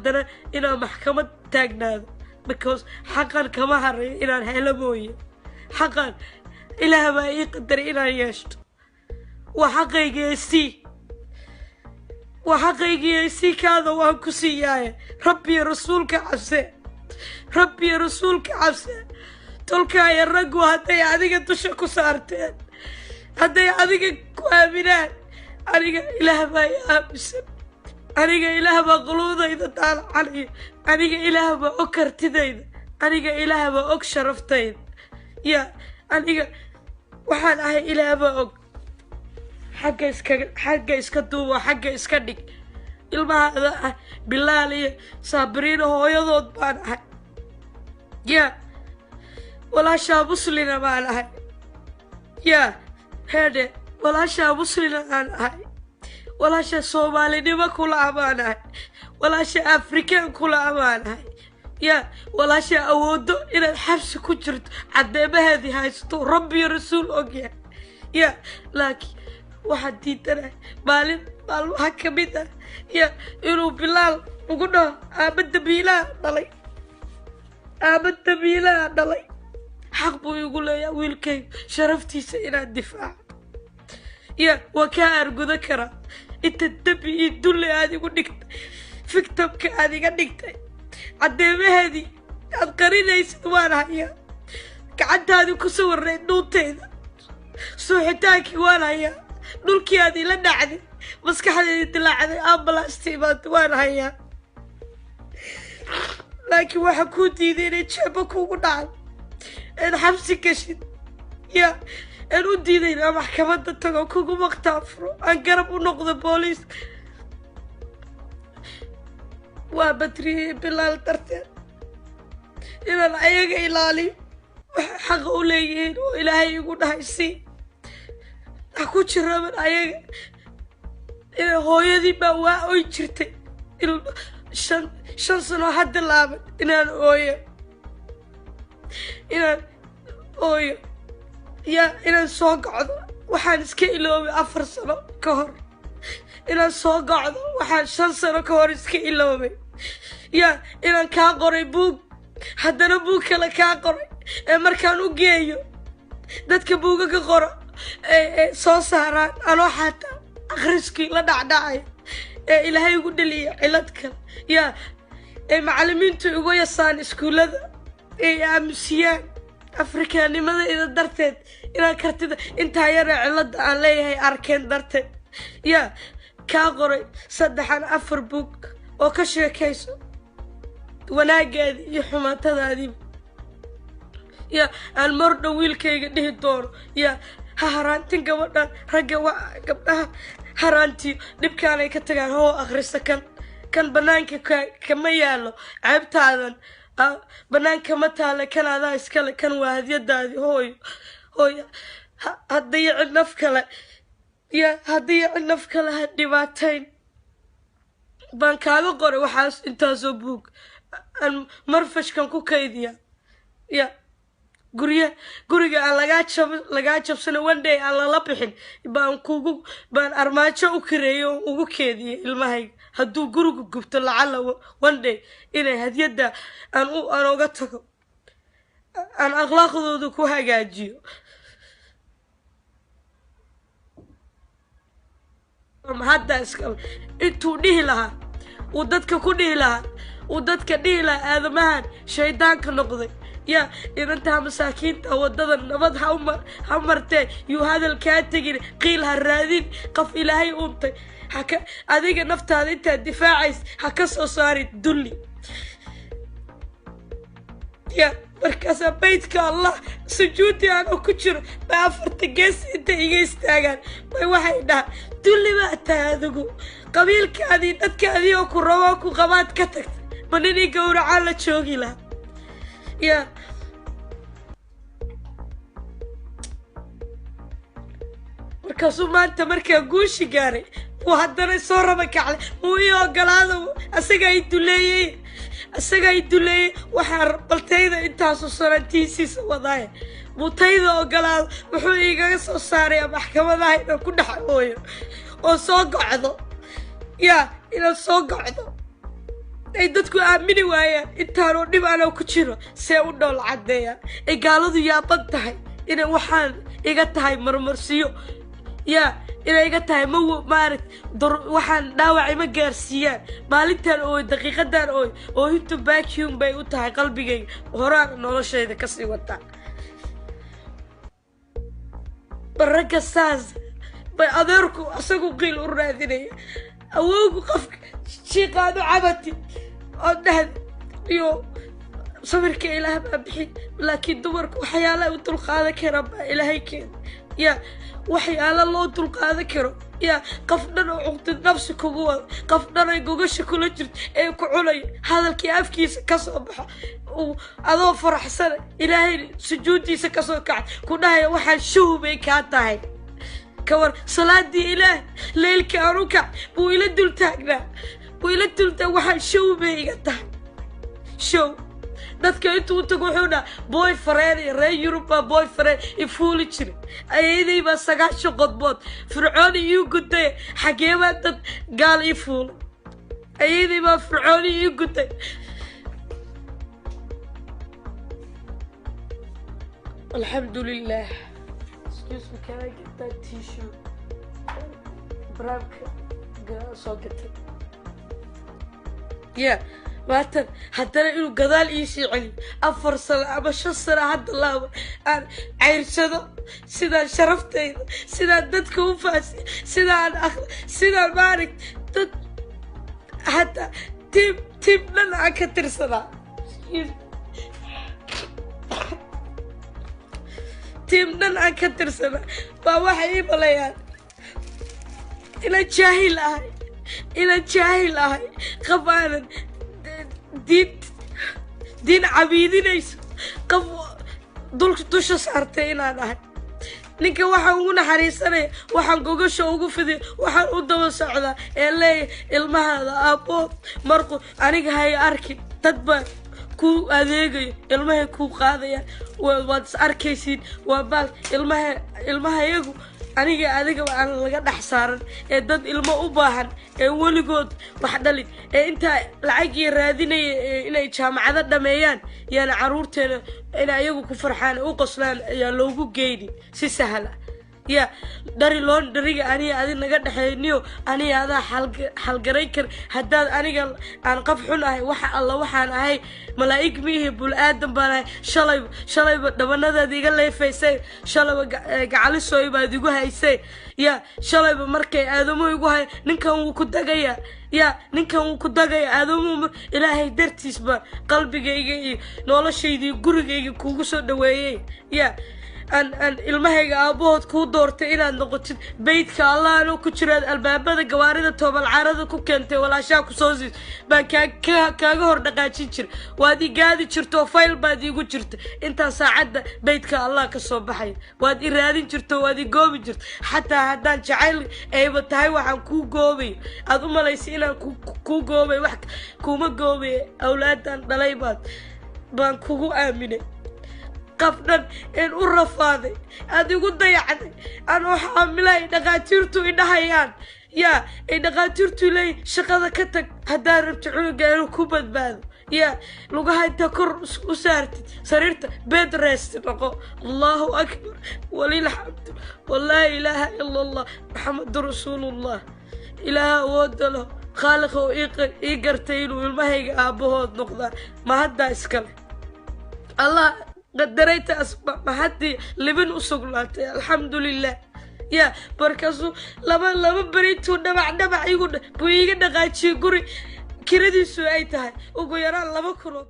haddana inaan maxkamad taagnaado because xaqan kama haray inaan helo mooye xaqan ilaah baa ii qadaray inaan yeeshto waa xaqaygii kaada waan ku siiyaaye rabbi rasuulka cabse tolkaaya raggu hadday adiga dusha ku saarteen hadday adiga ku aaminaan aniga ilaah baa i aaminsan aniga ilaah baa quluudayda daalacanayo aniga ilaah baa og kartidayda aniga ilaah baa og sharaftayda yaa aniga waxaan ahay ilaah baa og xagga iska duubo xagga iska dhig ilmahaada ah bilaal iyo saabiriina hooyadood baan ahay yaa walaashaa muslina baan ahay yaa heedhe walaashaa muslina aan ahay walaasha soomaalinimo kula baan ahay walaasha afrikaan kula baan ahay yaa walaasha awoodo inaad xabsi ku jirto caddeemaheedii haysto rabbi rasuul ogyahay yaa laakiin waxaad diidanahay maalmaha ka mid ah yaa inuu bilaal ugu dhaho aaba dabiilaha dhalay xaq buu igu leeyaa wiilkayga sharaftiisa inaad difaaco yaa waa kaa arguda karaa inta dabi iyo dulle aad igu dhigtay victimka aad iga dhigtay caddeemaheedii aad qarinaysid waan hayaa gacantaadii ku sawarnayd dhuuntayda suuxitaankii waan hayaa dhulkii aad ila dhacday maskaxdeedii dilaacday ambalaastii baad waan hayaa laakiin waxaa kuu diiday inay jeebo kuugu dhacdo een xabsi gashid yaa aan u diidayna maxkamadda tago kugu maqtaafuro aan garab u noqdo booliis waa badriyey bilaal darteed inaan ayaga ilaaliyo waxay xaqa u leeyihiin oo ilaahay igu dhahay sii ha ku jiraban ayaga inay hooyadii baa waa oy jirtay inuu shan sano hadda laaban inaan ooyo yaa inaan soo gocdo waxaan iska iloobay 4 sano ka hor inaan soo gocdo waxaan 5 sano ka hor iska iloobay yaa inaan kaa qoray buug haddana buug kale kaa qoray ee markaan u geeyo dadka buuga ka qoro ee soo saaraan anoo xataa akhriskii la dhacdhacay ee ilaahay ugu dhaliya cilad kale yaa ee macallimiintu ugu yasaan iskuulada ee aamusiyaan afrikaanimada ida darteed inaan kartida intaa yar cilada aan leeyahay arkeen darteed yaa kaa qoray 3-4 buug oo ka sheekayso wanaagaadi iyo xumaatadaadii yaa aan mardhow wiilkayga dhihi doono yaa ha haraantin gabadhan ragga gabdhaha haraantiyo dhibkaanay ka tagaan hoo akhrista kan banaanka kama yaalo ceebtaadan banaanka ma taale kan adaa iskale kan waa hadyadaadii hooyo haddii cid naf kale ha dhibaatayn baan kaaga qoray waxaas intaasoo buug aan marfashkan ku kaydiya yaa guriga aan lagaa jabsano one day aan lala bixin baan armaajo u kareeyo oo ugu keediyay ilmahayga hadduu guriga gubto lacala one day inay hadyada aan uga tago aan akhlaaqdooda ku hagaajiyo hadda iskale intuu dhihi lahaa uu dadka ku dhihi lahaa uu dadka dhihi lahaa aadamahan shaydaanka noqday yaa inantaa masaakiinta wadada nabad ha martee yuu hadalkaa tegin qiil ha raadin qof ilaahay untay adiga naftaada intaad difaacays ha ka soo saarid dulli yaa markaasaa baydka allah sujuudi aanoo ku jiro bay 4 gees inta iga istaagaan bay waxay dhahaan dulli baa tahay adigu qabiilkaadii dadkaadii oo ku raboo ku qabaad ka tagtay ma ninii gowracaan la joogi lahaa yaa markaasuu maanta markaa guushi gaaray wuu haddana soo raba kaclay wuu ii ogolaada asagaa i duleeyey waxaa baltayda intaasu sanantiisiisa wadaaya wuu tayda ogolaada wuxuu igaga soo saaraya maxkamadaha inaan ku dhex ooyo oo soo gocdo yaa inaan soo gocdo ay dadku aamini waayaan intaanoo dhib anoo ku jiro see u dhool caddeeyaan ay gaaladu yaaban tahay inay waxaan iga tahay marmarsiyo yaa inay iga tahay maarat waxaan dhaawac ima gaarsiiyaan maalintan ooy daqiiqadan oo hinta vacuum bay u tahay qalbigayga horaan noloshayda kasii wataa barraga saas bay adeerku asagu qiil u raadinaya awowgu qofka shiiqaadu cabati oo dhahd iyo sabirka ilaah baa bixin laakiin dumarku waxyaalaha u dulqaadan kara baa ilaahay keena yaa waxyaala loo dulqaadan karo yaa qof dhan oo cuqdad nafsi kugu wado qof dhan ay gogasha kula jirto ee ku cunaya hadalkii afkiisa ka soo baxa adoo faraxsana ilaahay sujuudiisa ka soo kacay ku dhahaya waxaan show bay kaa tahay kawar salaadii ilaah leylka anuka buu ila dul taagnaa waxaan show bay iga tahay show dadka intuu tago wuxuu dhaha boyfriend reer Yurub boyfriend ifuuli jira ayadii ba 9 qodbood fircoon iyo gutay xageema dad gaal ifuul ayadii ba fircoon iyo gutay alhamdulillah excuse me can I get that tissue braka so get it yeah واتن حتى إنه قدال إيشي علم أفر سنة أما شو سنة حتى الله عيرشدو سيدا شرفتي سيدا دتك وفاسي سيدا سيدا مارك حتى تيم لنا كتر سنة تيم لنا كتر سنة فواحد يبليان إلى جاهل هاي قبالا دين عبيدينيس قف دولك دوشة سارتي inaan ahay ninka waxaan ugu naxariisanay waxaan gogasho ugu fidin waxaan u daba socdaa ee leey ilmahaada aabo markuu aniga hay arkin dad ba ku adeegayo ilmaha ku qaadaya waad arkaysid waa baal ilmahayagu aniga adiga aan laga dhax saaran ee dad ilmo u baahan ee waligood wax dhalin ee inta lacag raadinay inay jaamacada dhameeyaan yana caruurteena in ayagu ku farxaan u qoslaan ayaa loogu geeyay si sahal ah يا داري لون دريجة أنا أدي نقدر نحنيو أنا هذا حلق ريكر هداد أنا قال أنا قفحنا وح الله وحنا هاي ملاك ميه بالآدم بنا شلي دبنا ذا دي قال لي فيسي شلي قعلي السوي بعد يقول هاي سي يا شلي بمركي آدمو يقول هاي نكون وكدقيا يا نكون وكدقيا آدمو إلهي درتيس بقلبي جي نولا شيء دي قرق جي كوكسو دوي يا أن المهيج أبوه كودورت إلى النقطة بيتك الله أنا كشرد الباب هذا جوارد توب العرض كوكنت ولا شاك سوزي بان كاجور دقاتشير وادي قاعد شرتو فايل بادي قشرت أنت ساعد بيتك الله كصباحي وادي رادين شرتو وادي قومي شرت حتى هدان شعيل أيوة تاي وحن كو قومي أظن ما ليسينا كو قومي واحد كوما قومي أولادان دلايبات بان كوكو آمنة قفنا إن الرفاضي هذا يقول ضيعني أنا حاملة دقاتيرتو إنهايان يا إن دقاتيرتو لي شقادة كتك هدار بتعلو قالوا كوبت بادو يا لقى هاي تكر وسارتي صريرت بيد ريست لقو الله أكبر ولي الحمد والله إله إلا الله محمد رسول الله إله ودله خالقه إيقرتين والمهيق أبوه نقضى ما هدا إسكال الله قدريت أسباب ما حد لبن وسقلات الحمد لله يا بركزو لما بريتو دبع يقول بيجي دقاتشي قري كردي سويتها وقيران لما كنوا